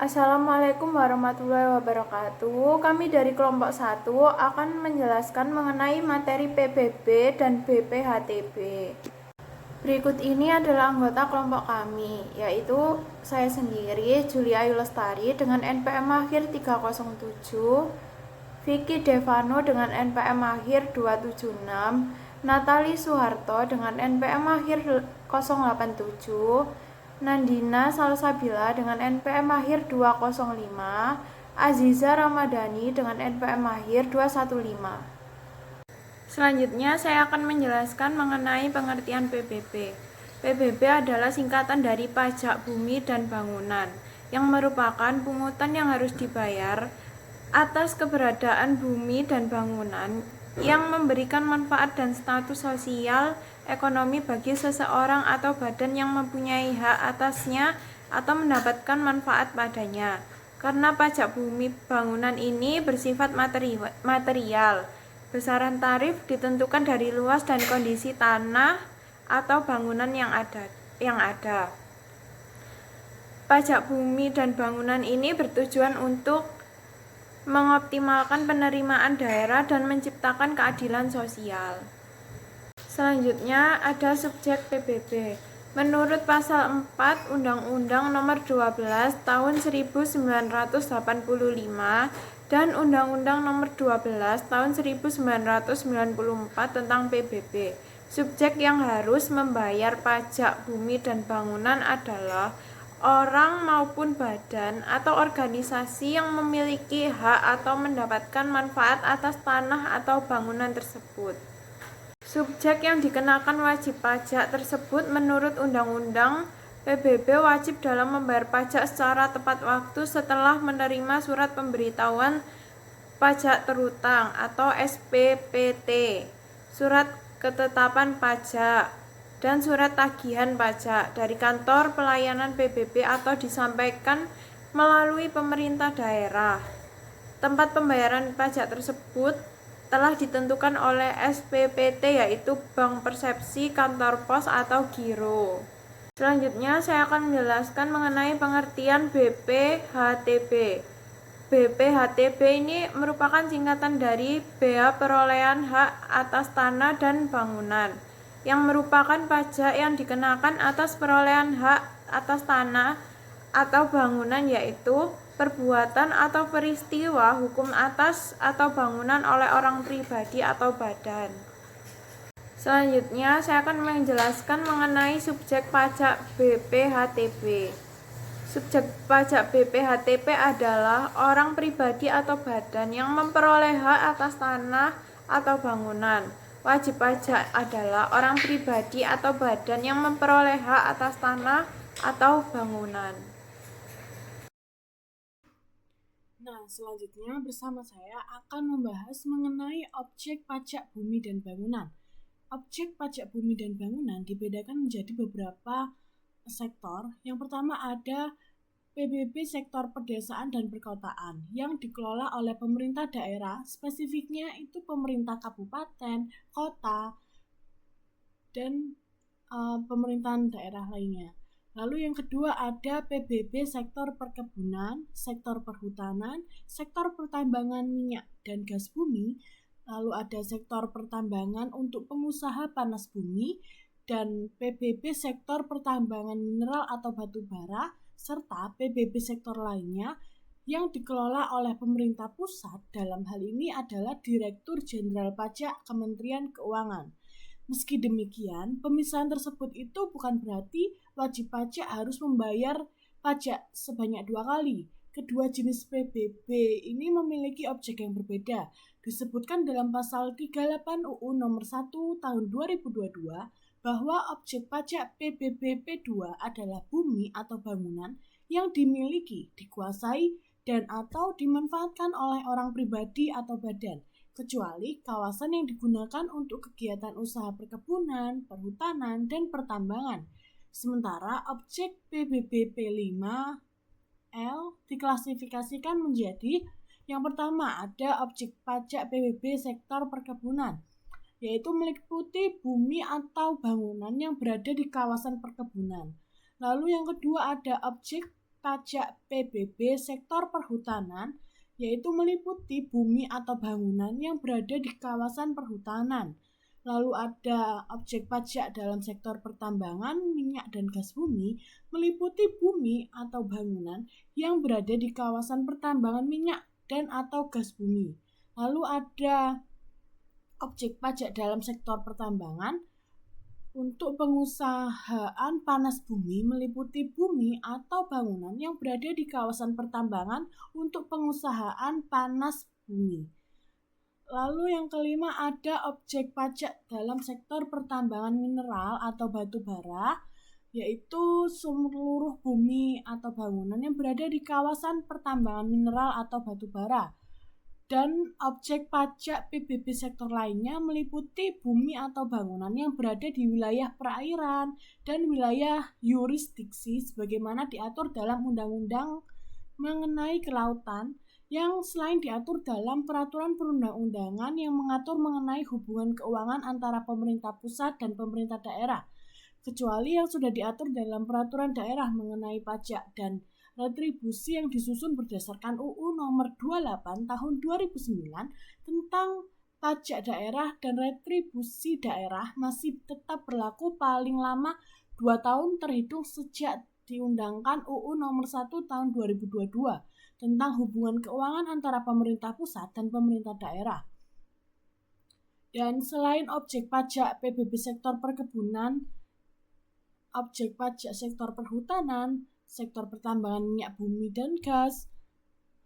Assalamualaikum warahmatullahi wabarakatuh. Kami dari kelompok 1 akan menjelaskan mengenai materi PBB dan BPHTB. Berikut ini adalah anggota kelompok kami, yaitu saya sendiri, Julia Ayu Lestari dengan NPM akhir 307, Vicky Devano dengan NPM akhir 276, Natali Suharto dengan NPM akhir 087, Nandina Salsabila dengan NPM akhir 205, Aziza Ramadhani dengan NPM akhir 215. Selanjutnya saya akan menjelaskan mengenai pengertian PBB. PBB adalah singkatan dari pajak bumi dan bangunan, yang merupakan pungutan yang harus dibayar atas keberadaan bumi dan bangunan yang memberikan manfaat dan status sosial ekonomi bagi seseorang atau badan yang mempunyai hak atasnya atau mendapatkan manfaat padanya. Karena pajak bumi bangunan ini bersifat material, besaran tarif ditentukan dari luas dan kondisi tanah atau bangunan yang ada. Pajak bumi dan bangunan ini bertujuan untuk mengoptimalkan penerimaan daerah dan menciptakan keadilan sosial. Selanjutnya ada subjek PBB. Menurut pasal 4 Undang-Undang Nomor 12 Tahun 1985 dan Undang-Undang Nomor 12 Tahun 1994 tentang PBB, subjek yang harus membayar pajak bumi dan bangunan adalah orang maupun badan atau organisasi yang memiliki hak atau mendapatkan manfaat atas tanah atau bangunan tersebut. Subjek yang dikenakan wajib pajak tersebut menurut Undang-Undang PBB wajib dalam membayar pajak secara tepat waktu setelah menerima surat pemberitahuan pajak terutang atau SPPT, surat ketetapan pajak, dan surat tagihan pajak dari kantor pelayanan PBB atau disampaikan melalui pemerintah daerah. Tempat pembayaran pajak tersebut telah ditentukan oleh SPPT, yaitu Bank Persepsi, Kantor Pos, atau Giro. Selanjutnya saya akan menjelaskan mengenai pengertian BPHTB. BPHTB ini merupakan singkatan dari Bea Perolehan Hak atas Tanah dan Bangunan, yang merupakan pajak yang dikenakan atas perolehan hak atas tanah atau bangunan, yaitu perbuatan atau peristiwa hukum atas atau bangunan oleh orang pribadi atau badan. Selanjutnya saya akan menjelaskan mengenai subjek pajak BPHTB. Subjek pajak BPHTB adalah orang pribadi atau badan yang memperoleh hak atas tanah atau bangunan. Wajib pajak adalah orang pribadi atau badan yang memperoleh hak atas tanah atau bangunan. Nah, selanjutnya bersama saya akan membahas mengenai objek pajak bumi dan bangunan. Objek pajak bumi dan bangunan dibedakan menjadi beberapa sektor. Yang pertama ada PBB sektor pedesaan dan perkotaan yang dikelola oleh pemerintah daerah, spesifiknya itu pemerintah kabupaten, kota, dan pemerintahan daerah lainnya. Lalu yang kedua ada PBB sektor perkebunan, sektor perhutanan, sektor pertambangan minyak dan gas bumi, lalu ada sektor pertambangan untuk pengusaha panas bumi, dan PBB sektor pertambangan mineral atau batu bara, serta PBB sektor lainnya yang dikelola oleh pemerintah pusat. Dalam hal ini adalah Direktur Jenderal Pajak Kementerian Keuangan. Meski demikian, pemisahan tersebut itu bukan berarti wajib pajak harus membayar pajak sebanyak 2 kali. Kedua jenis PBB ini memiliki objek yang berbeda. Disebutkan dalam pasal 38 UU nomor 1 tahun 2022 bahwa objek pajak PBB P2 adalah bumi atau bangunan yang dimiliki, dikuasai, dan atau dimanfaatkan oleh orang pribadi atau badan, kecuali kawasan yang digunakan untuk kegiatan usaha perkebunan, perhutanan, dan pertambangan. Sementara objek PBB P5L diklasifikasikan menjadi yang pertama ada objek pajak PBB sektor perkebunan, yaitu meliputi bumi atau bangunan yang berada di kawasan perkebunan. Lalu yang kedua ada objek pajak PBB sektor perhutanan, yaitu meliputi bumi atau bangunan yang berada di kawasan perhutanan. Lalu ada objek pajak dalam sektor pertambangan, minyak dan gas bumi, meliputi bumi atau bangunan yang berada di kawasan pertambangan minyak dan atau gas bumi. Lalu ada objek pajak dalam sektor pertambangan untuk pengusahaan panas bumi, meliputi bumi atau bangunan yang berada di kawasan pertambangan untuk pengusahaan panas bumi. Lalu yang kelima ada objek pajak dalam sektor pertambangan mineral atau batu bara, yaitu seluruh bumi atau bangunan yang berada di kawasan pertambangan mineral atau batu bara. Dan objek pajak PBB sektor lainnya meliputi bumi atau bangunan yang berada di wilayah perairan dan wilayah yurisdiksi sebagaimana diatur dalam undang-undang mengenai kelautan, yang selain diatur dalam peraturan perundang-undangan yang mengatur mengenai hubungan keuangan antara pemerintah pusat dan pemerintah daerah, kecuali yang sudah diatur dalam peraturan daerah mengenai pajak dan retribusi yang disusun berdasarkan UU nomor 28 tahun 2009 tentang pajak daerah dan retribusi daerah masih tetap berlaku paling lama 2 tahun terhitung sejak diundangkan UU nomor 1 tahun 2022 tentang hubungan keuangan antara pemerintah pusat dan pemerintah daerah. Dan selain objek pajak PBB sektor perkebunan, objek pajak sektor perhutanan, sektor pertambangan minyak bumi dan gas,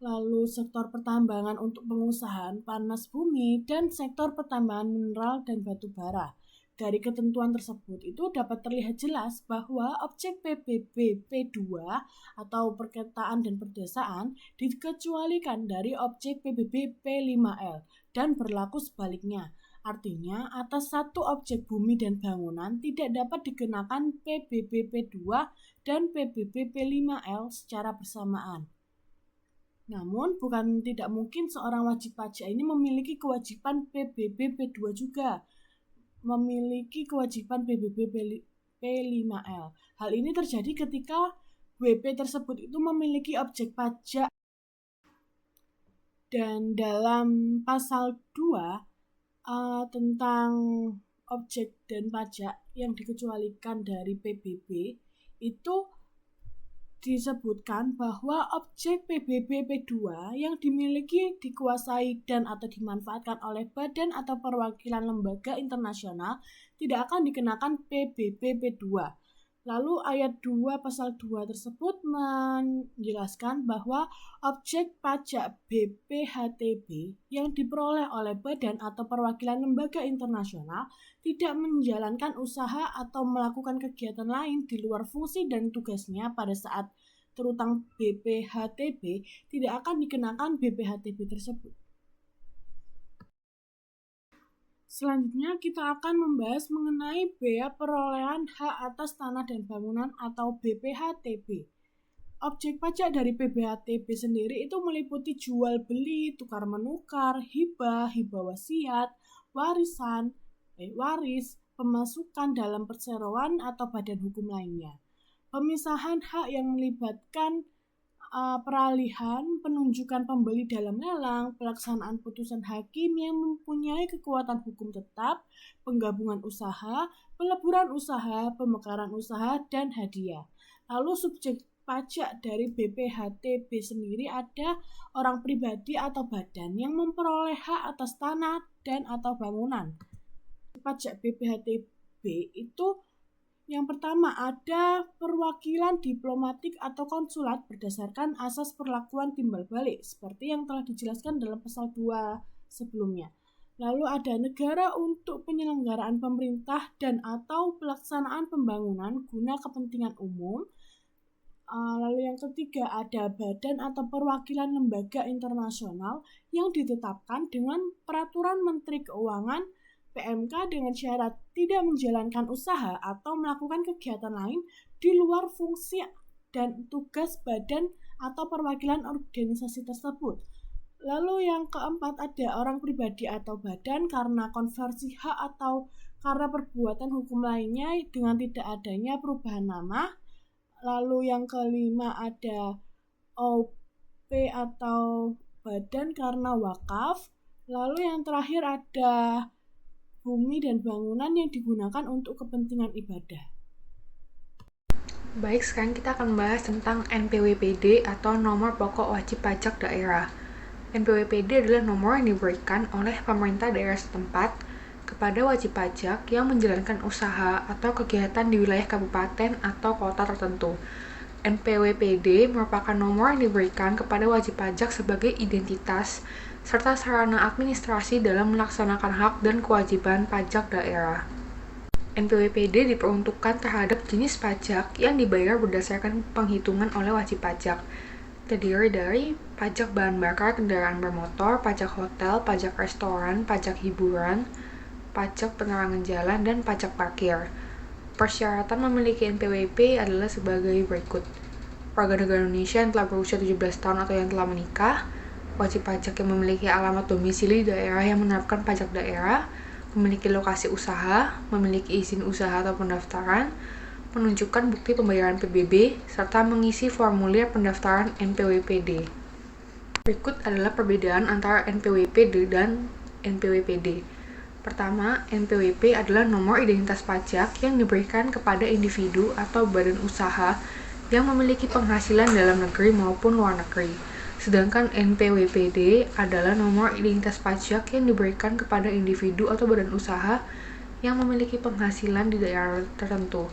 lalu sektor pertambangan untuk pengusahaan panas bumi, dan sektor pertambangan mineral dan batu bara. Dari ketentuan tersebut itu dapat terlihat jelas bahwa objek PBB P2 atau perketaan dan perdesaan dikecualikan dari objek PBB P5L dan berlaku sebaliknya. Artinya, atas satu objek bumi dan bangunan tidak dapat dikenakan PBB P2 dan PBB P5L secara bersamaan. Namun, bukan tidak mungkin seorang wajib pajak ini memiliki kewajiban PBB P2 juga, memiliki kewajiban PBB P5L. Hal ini terjadi ketika WP tersebut itu memiliki objek pajak. Dan dalam pasal 2 tentang objek dan pajak yang dikecualikan dari PBB itu disebutkan bahwa objek PBB P2 yang dimiliki, dikuasai, dan atau dimanfaatkan oleh badan atau perwakilan lembaga internasional tidak akan dikenakan PBB P2. Lalu ayat 2 pasal 2 tersebut menjelaskan bahwa objek pajak BPHTB yang diperoleh oleh badan atau perwakilan lembaga internasional tidak menjalankan usaha atau melakukan kegiatan lain di luar fungsi dan tugasnya pada saat terutang BPHTB tidak akan dikenakan BPHTB tersebut. Selanjutnya kita akan membahas mengenai bea perolehan hak atas tanah dan bangunan atau BPHTB. Objek pajak dari BPHTB sendiri itu meliputi jual beli, tukar menukar, hibah, hibah wasiat, waris, pemasukan dalam perseroan atau badan hukum lainnya. Pemisahan hak yang melibatkan peralihan, penunjukan pembeli dalam lelang, pelaksanaan putusan hakim yang mempunyai kekuatan hukum tetap, penggabungan usaha, peleburan usaha, pemekaran usaha, dan hadiah. Lalu subjek pajak dari BPHTB sendiri ada orang pribadi atau badan yang memperoleh hak atas tanah dan atau bangunan. Pajak BPHTB itu yang pertama ada perwakilan diplomatik atau konsulat berdasarkan asas perlakuan timbal balik seperti yang telah dijelaskan dalam pasal 2 sebelumnya. Lalu ada negara untuk penyelenggaraan pemerintah dan atau pelaksanaan pembangunan guna kepentingan umum. Lalu yang ketiga ada badan atau perwakilan lembaga internasional yang ditetapkan dengan peraturan Menteri Keuangan PMK dengan syarat tidak menjalankan usaha atau melakukan kegiatan lain di luar fungsi dan tugas badan atau perwakilan organisasi tersebut. Lalu yang keempat ada orang pribadi atau badan karena konversi hak atau karena perbuatan hukum lainnya dengan tidak adanya perubahan nama. Lalu yang kelima ada OP atau badan karena wakaf. Lalu yang terakhir ada bumi dan bangunan yang digunakan untuk kepentingan ibadah. Baik, sekarang kita akan membahas tentang NPWPD atau Nomor Pokok Wajib Pajak Daerah. NPWPD adalah nomor yang diberikan oleh pemerintah daerah setempat kepada wajib pajak yang menjalankan usaha atau kegiatan di wilayah kabupaten atau kota tertentu. NPWPD merupakan nomor yang diberikan kepada wajib pajak sebagai identitas serta sarana administrasi dalam melaksanakan hak dan kewajiban pajak daerah. NPWPD diperuntukkan terhadap jenis pajak yang dibayar berdasarkan penghitungan oleh wajib pajak, terdiri dari pajak bahan bakar kendaraan bermotor, pajak hotel, pajak restoran, pajak hiburan, pajak penerangan jalan, dan pajak parkir. Persyaratan memiliki NPWP adalah sebagai berikut. Warga negara Indonesia yang telah berusia 17 tahun atau yang telah menikah, wajib pajak yang memiliki alamat domisili daerah yang menerapkan pajak daerah, memiliki lokasi usaha, memiliki izin usaha atau pendaftaran, menunjukkan bukti pembayaran PBB, serta mengisi formulir pendaftaran NPWPD. Berikut adalah perbedaan antara NPWPD dan NPWPD. Pertama, NPWP adalah nomor identitas pajak yang diberikan kepada individu atau badan usaha yang memiliki penghasilan dalam negeri maupun luar negeri. Sedangkan NPWPD adalah nomor identitas pajak yang diberikan kepada individu atau badan usaha yang memiliki penghasilan di daerah tertentu.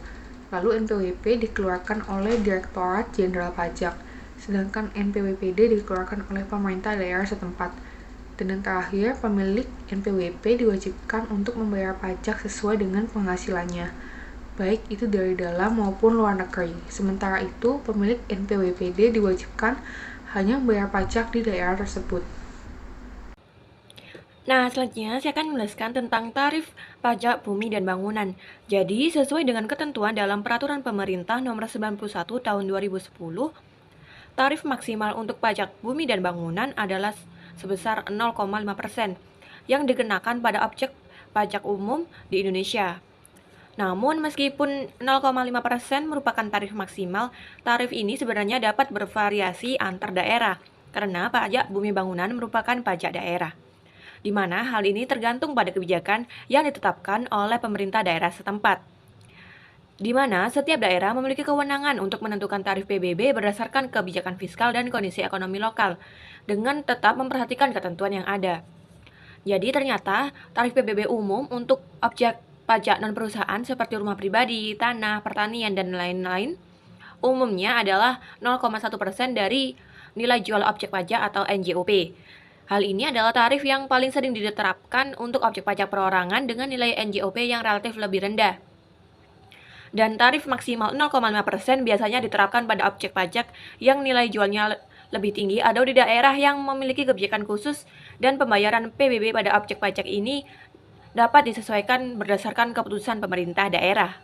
Lalu NPWP dikeluarkan oleh Direktorat Jenderal Pajak, sedangkan NPWPD dikeluarkan oleh pemerintah daerah setempat. Dan yang terakhir, pemilik NPWP diwajibkan untuk membayar pajak sesuai dengan penghasilannya, baik itu dari dalam maupun luar negeri. Sementara itu, pemilik NPWPD diwajibkan hanya membayar pajak di daerah tersebut. Nah, selanjutnya saya akan menjelaskan tentang tarif pajak bumi dan bangunan. Jadi, sesuai dengan ketentuan dalam Peraturan Pemerintah Nomor 91 Tahun 2010, tarif maksimal untuk pajak bumi dan bangunan adalah sebesar 0,5% yang dikenakan pada objek pajak umum di Indonesia. Namun, meskipun 0,5% merupakan tarif maksimal, tarif ini sebenarnya dapat bervariasi antar daerah, karena pajak bumi bangunan merupakan pajak daerah, di mana hal ini tergantung pada kebijakan yang ditetapkan oleh pemerintah daerah setempat, di mana setiap daerah memiliki kewenangan untuk menentukan tarif PBB berdasarkan kebijakan fiskal dan kondisi ekonomi lokal, dengan tetap memperhatikan ketentuan yang ada. Jadi ternyata tarif PBB umum untuk objek pajak non-perusahaan seperti rumah pribadi, tanah, pertanian, dan lain-lain umumnya adalah 0,1% dari nilai jual objek pajak atau NJOP. Hal ini adalah tarif yang paling sering diterapkan untuk objek pajak perorangan dengan nilai NJOP yang relatif lebih rendah. Dan tarif maksimal 0,5% biasanya diterapkan pada objek pajak yang nilai jualnya lebih tinggi atau di daerah yang memiliki kebijakan khusus, dan pembayaran PBB pada objek pajak ini dapat disesuaikan berdasarkan keputusan pemerintah daerah.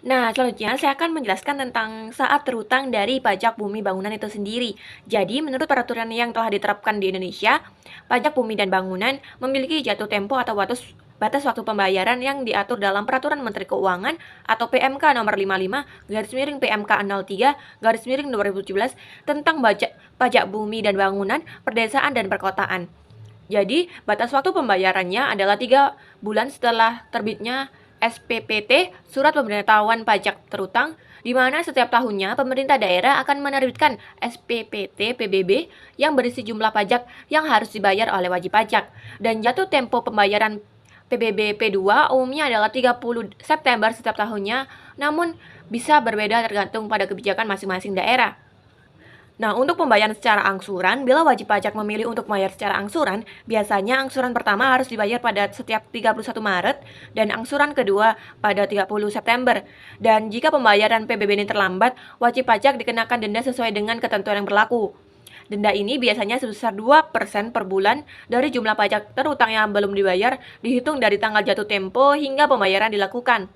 Nah, selanjutnya saya akan menjelaskan tentang saat terhutang dari pajak bumi bangunan itu sendiri. Jadi, menurut peraturan yang telah diterapkan di Indonesia, pajak bumi dan bangunan memiliki jatuh tempo atau batas waktu pembayaran yang diatur dalam Peraturan Menteri Keuangan atau PMK nomor 55/PMK 03/2017 tentang pajak bumi dan bangunan, perdesaan dan perkotaan. Jadi, batas waktu pembayarannya adalah 3 bulan setelah terbitnya SPPT, Surat Pemberitahuan Pajak Terhutang, di mana setiap tahunnya pemerintah daerah akan menerbitkan SPPT PBB yang berisi jumlah pajak yang harus dibayar oleh wajib pajak. Dan jatuh tempo pembayaran PBB P2 umumnya adalah 30 September setiap tahunnya, namun bisa berbeda tergantung pada kebijakan masing-masing daerah. Nah, untuk pembayaran secara angsuran, bila wajib pajak memilih untuk membayar secara angsuran, biasanya angsuran pertama harus dibayar pada setiap 31 Maret dan angsuran kedua pada 30 September. Dan jika pembayaran PBB ini terlambat, wajib pajak dikenakan denda sesuai dengan ketentuan yang berlaku. Denda ini biasanya sebesar 2% per bulan dari jumlah pajak terhutang yang belum dibayar, dihitung dari tanggal jatuh tempo hingga pembayaran dilakukan.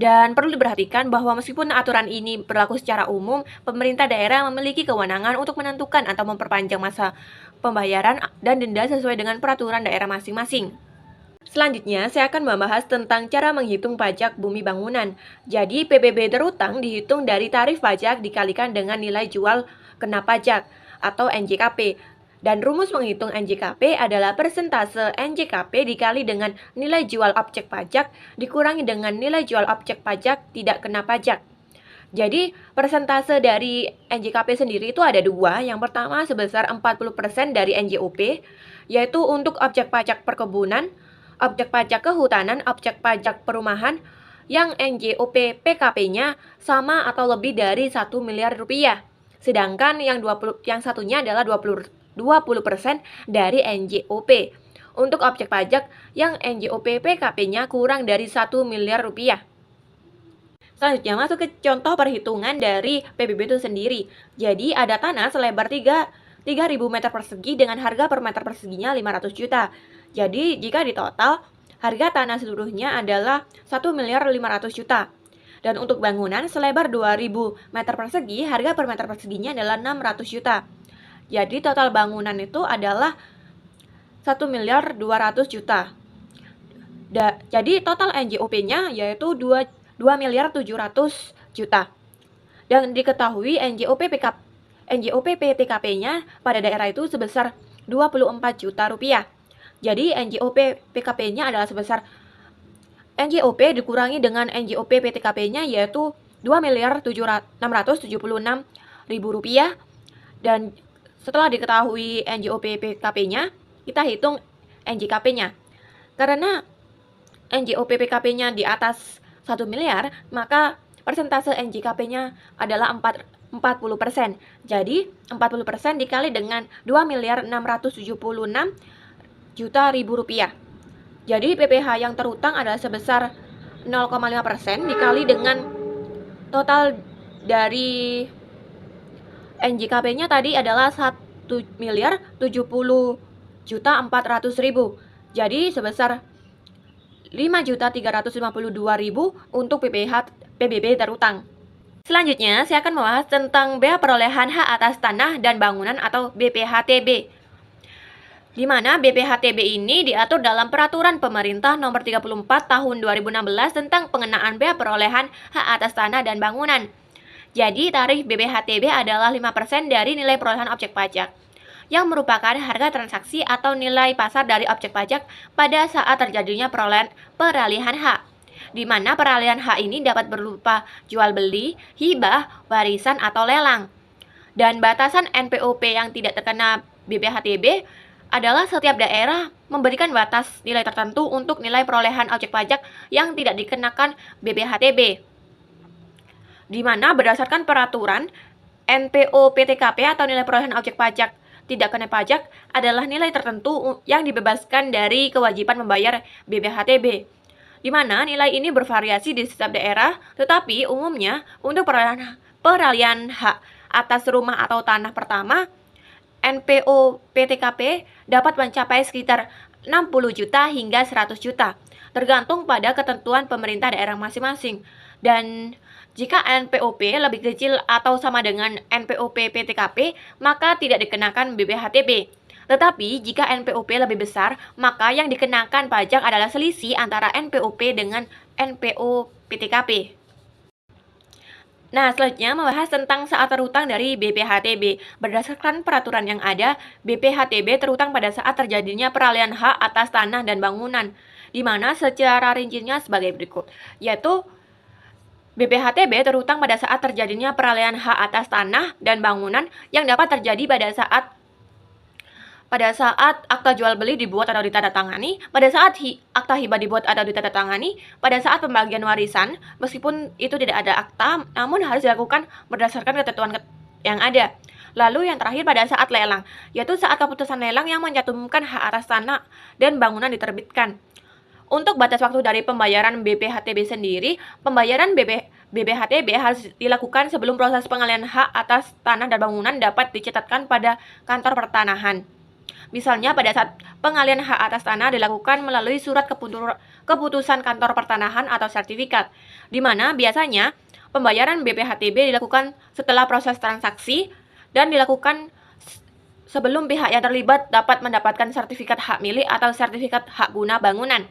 Dan perlu diperhatikan bahwa meskipun aturan ini berlaku secara umum, pemerintah daerah memiliki kewenangan untuk menentukan atau memperpanjang masa pembayaran dan denda sesuai dengan peraturan daerah masing-masing. Selanjutnya, saya akan membahas tentang cara menghitung pajak bumi bangunan. Jadi, PBB terutang dihitung dari tarif pajak dikalikan dengan nilai jual kena pajak atau NJKP. Dan rumus menghitung NJKP adalah persentase NJKP dikali dengan nilai jual objek pajak dikurangi dengan nilai jual objek pajak tidak kena pajak. Jadi, persentase dari NJKP sendiri itu ada dua. Yang pertama sebesar 40% dari NJOP, yaitu untuk objek pajak perkebunan, objek pajak kehutanan, objek pajak perumahan yang NJOP PKP-nya sama atau lebih dari 1 miliar rupiah. Sedangkan yang satunya adalah 20% dari NJOP untuk objek pajak yang NJOP PKP-nya kurang dari 1 miliar rupiah. Selanjutnya masuk ke contoh perhitungan dari PBB itu sendiri. Jadi ada tanah selebar 3.000 meter persegi dengan harga per meter perseginya 500 juta. Jadi jika di total, harga tanah seluruhnya adalah 1 miliar 500 juta. Dan untuk bangunan selebar 2.000 meter persegi, harga per meter perseginya adalah 600 juta. Jadi total bangunan itu adalah 1 miliar 200 juta. Jadi total NJOP-nya yaitu 2 miliar 700 juta. Dan diketahui NJOP PTKP-nya pada daerah itu sebesar 24 juta rupiah. Jadi NJOP PKP-nya adalah sebesar NJOP dikurangi dengan NJOP PTKP-nya yaitu 2 miliar 676 ribu rupiah. Dan setelah diketahui NJOP PKP-nya, kita hitung NJKP-nya. Karena NJOP PKP-nya di atas 1 miliar, maka persentase NJKP-nya adalah 40%. Jadi 40% dikali dengan 2 miliar 676 juta ribu rupiah. Jadi PPh yang terutang adalah sebesar 0,5% dikali dengan total dari NJKP-nya tadi adalah 1 miliar 70 juta 400 ribu. Jadi sebesar 5.352.000 untuk PBB terutang. Selanjutnya, saya akan membahas tentang bea perolehan hak atas tanah dan bangunan atau BPHTB. Di mana BPHTB ini diatur dalam Peraturan Pemerintah Nomor 34 Tahun 2016 tentang pengenaan bea perolehan hak atas tanah dan bangunan. Jadi, tarif BPHTB adalah 5% dari nilai perolehan objek pajak, yang merupakan harga transaksi atau nilai pasar dari objek pajak pada saat terjadinya peralihan hak. Di mana peralihan hak ini dapat berupa jual beli, hibah, warisan, atau lelang. Dan batasan NPOP yang tidak terkena BPHTB adalah setiap daerah memberikan batas nilai tertentu untuk nilai perolehan objek pajak yang tidak dikenakan BPHTB. Di mana berdasarkan peraturan NPO PTKP atau nilai perolehan objek pajak tidak kena pajak adalah nilai tertentu yang dibebaskan dari kewajiban membayar BPHTB. Di mana nilai ini bervariasi di setiap daerah, tetapi umumnya untuk peralihan hak atas rumah atau tanah pertama, NPO PTKP dapat mencapai sekitar 60 juta hingga 100 juta, tergantung pada ketentuan pemerintah daerah masing-masing. Dan jika NPOP lebih kecil atau sama dengan NPOP PTKP, maka tidak dikenakan BPHTB. Tetapi jika NPOP lebih besar, maka yang dikenakan pajak adalah selisih antara NPOP dengan NPO PTKP. Nah, selanjutnya membahas tentang saat terutang dari BPHTB. Berdasarkan peraturan yang ada, BPHTB terutang pada saat terjadinya peralihan hak atas tanah dan bangunan, di mana secara rincinya sebagai berikut, yaitu BPHTB terutang pada saat terjadinya peralihan hak atas tanah dan bangunan yang dapat terjadi pada saat akta jual beli dibuat atau ditandatangani, pada saat akta hibah dibuat atau ditandatangani, pada saat pembagian warisan, meskipun itu tidak ada akta, namun harus dilakukan berdasarkan ketentuan yang ada. Lalu yang terakhir pada saat lelang, yaitu saat keputusan lelang yang mencantumkan hak atas tanah dan bangunan diterbitkan. Untuk batas waktu dari pembayaran BPHTB sendiri, pembayaran BPHTB harus dilakukan sebelum proses pengalihan hak atas tanah dan bangunan dapat dicatatkan pada kantor pertanahan. Misalnya pada saat pengalihan hak atas tanah dilakukan melalui surat keputusan kantor pertanahan atau sertifikat, di mana biasanya pembayaran BPHTB dilakukan setelah proses transaksi dan dilakukan sebelum pihak yang terlibat dapat mendapatkan sertifikat hak milik atau sertifikat hak guna bangunan.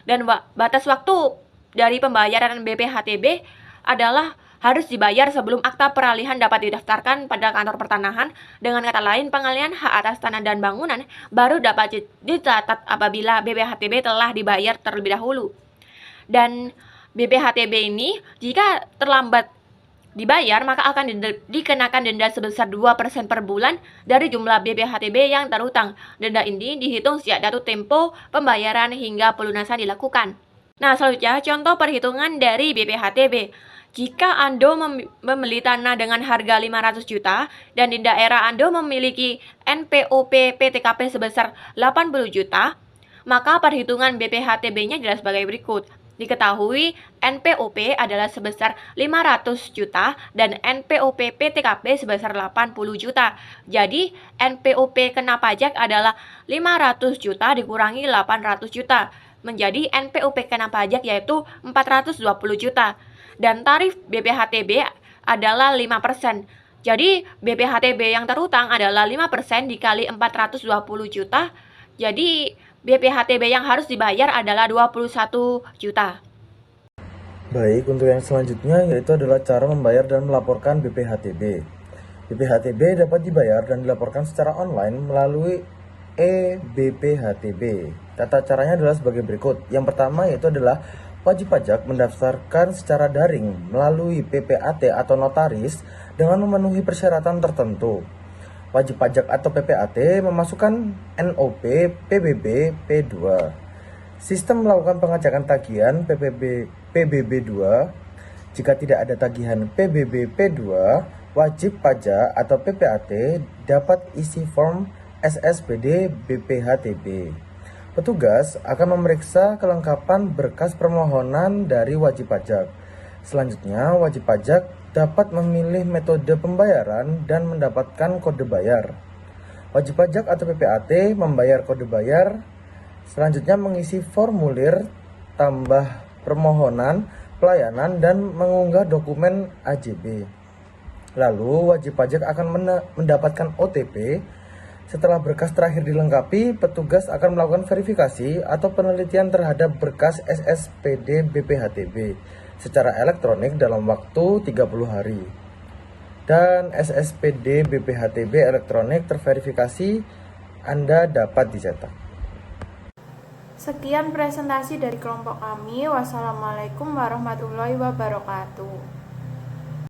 Dan batas waktu dari pembayaran BPHTB adalah harus dibayar sebelum akta peralihan dapat didaftarkan pada kantor pertanahan. Dengan kata lain, pengalihan hak atas tanah dan bangunan baru dapat dicatat apabila BPHTB telah dibayar terlebih dahulu. Dan BPHTB ini jika terlambat dibayar maka akan dikenakan denda sebesar 2% per bulan dari jumlah BPHTB yang terhutang. Denda ini dihitung sejak jatuh tempo pembayaran hingga pelunasan dilakukan. Nah, selanjutnya contoh perhitungan dari BPHTB. Jika Ando membeli tanah dengan harga 500 juta dan di daerah Ando memiliki NPOP PTKP sebesar 80 juta, maka perhitungan BPHTB-nya jelas sebagai berikut. Diketahui NPOP adalah sebesar 500 juta dan NPOP PTKP sebesar 80 juta. Jadi NPOP kena pajak adalah 500 juta dikurangi 800 juta. Menjadi NPOP kena pajak yaitu 420 juta. Dan tarif BPHTB adalah 5%. Jadi BPHTB yang terhutang adalah 5% dikali 420 juta. Jadi BPHTB yang harus dibayar adalah 21 juta. Baik, untuk yang selanjutnya yaitu adalah cara membayar dan melaporkan BPHTB. BPHTB dapat dibayar dan dilaporkan secara online melalui e-BPHTB. Tata caranya adalah sebagai berikut. Yang pertama yaitu adalah wajib pajak mendaftarkan secara daring melalui PPAT atau notaris dengan memenuhi persyaratan tertentu. Wajib pajak atau PPAT memasukkan NOP PBB P2. Sistem melakukan pengecekan tagihan PBB 2. Jika tidak ada tagihan PBB P2, wajib pajak atau PPAT dapat isi form SSPD BPHTB. Petugas akan memeriksa kelengkapan berkas permohonan dari wajib pajak. Selanjutnya, wajib pajak dapat memilih metode pembayaran dan mendapatkan kode bayar. Wajib pajak atau PPAT membayar kode bayar. Selanjutnya mengisi formulir tambah permohonan, pelayanan, dan mengunggah dokumen AJB. Lalu wajib pajak akan mendapatkan OTP. Setelah berkas terakhir dilengkapi, petugas akan melakukan verifikasi atau penelitian terhadap berkas SSPD BPHTB secara elektronik dalam waktu 30 hari. Dan SSPD BPHTB elektronik terverifikasi Anda dapat dicetak. Sekian presentasi dari kelompok kami. Wassalamualaikum warahmatullahi wabarakatuh.